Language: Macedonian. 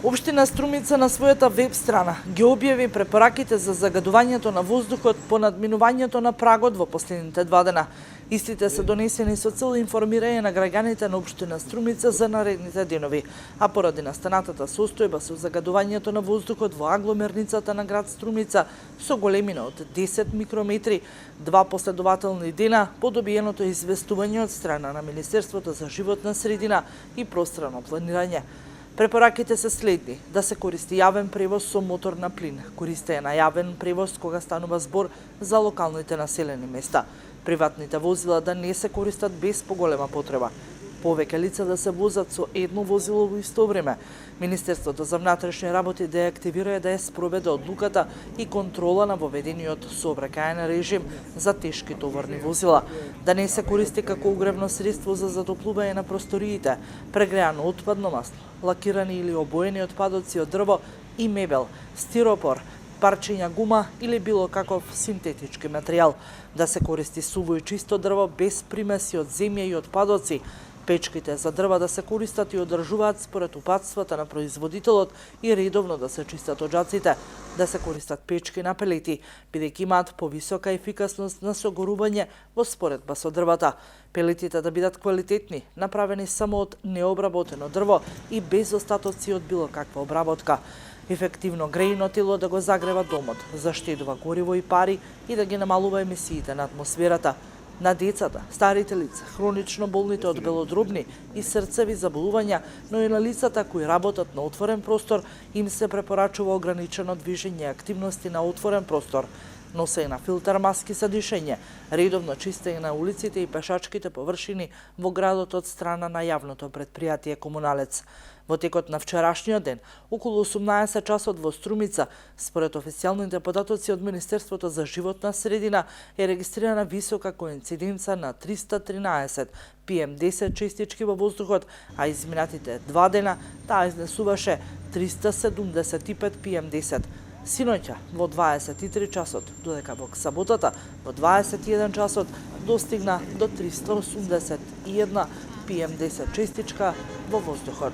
Општина Струмица на својата веб страна ги објави препораките за загадувањето на воздухот по надминувањето на прагот во последните 2 дена. Истите се донесени со цел информирање на граѓаните на општина Струмица за наредните денови, а поради настанатата состојба со загадувањето на воздухот во агломерницата на град Струмица со големина од 10 микрометри, 2 последователни дена по добиеното известување од страна на Министерството за животна средина и просторно планирање. Препораките се следни: да се користи јавен превоз со мотор на плин, користење на јавен превоз кога станува збор за локалните населени места, приватните возила да не се користат без поголема потреба, повеќе лица да се возат со едно возило во исто време, Министерството за внатрешни работи да ја активира и да ја спроведе одлуката и контрола на воведениот сообраќајен режим за тешки товарни возила, да не се користи како угревно средство за затоплување на просториите, прегреано отпадно масло, лакирани или обоени отпадоци од дрво и мебел, стиропор, парчиња гума или било каков синтетички материјал, да се користи суво и чисто дрво без примеси од земја и отпадоци, печките за дрва да се користат и одржуваат според упатствата на производителот и редовно да се чистат оджаците, да се користат печки на пелети, бидејќи имаат повисока ефикасност на согорување во споредба со дрвата. Пелетите да бидат квалитетни, направени само од необработено дрво и без остатоци од било каква обработка. Ефективно грејно тело да го загрева домот, заштедува гориво и пари и да ги намалува емисиите на атмосферата. На децата, старите лица, хронично болните од белодробни и срцеви заболувања, но и на лицата кои работат на отворен простор, им се препорачува ограничено движење и активности на отворен простор, носење на филтер маски за дишење, редовно чистење на улиците и пешачките површини во градот од страна на јавното претпријатие Комуналец. Во текот на вчерашниот ден, околу 18 часот во Струмица, според официјалните податоци од Министерството за животна средина, е регистрирана висока коинциденца на 313 PM10 честички во воздухот, а изминатите 2 дена таа изнесуваше 375 PM10. Синоќа во 23 часот, додека во саботата во 21 часот достигна до 381 PM10 честичка во воздухот.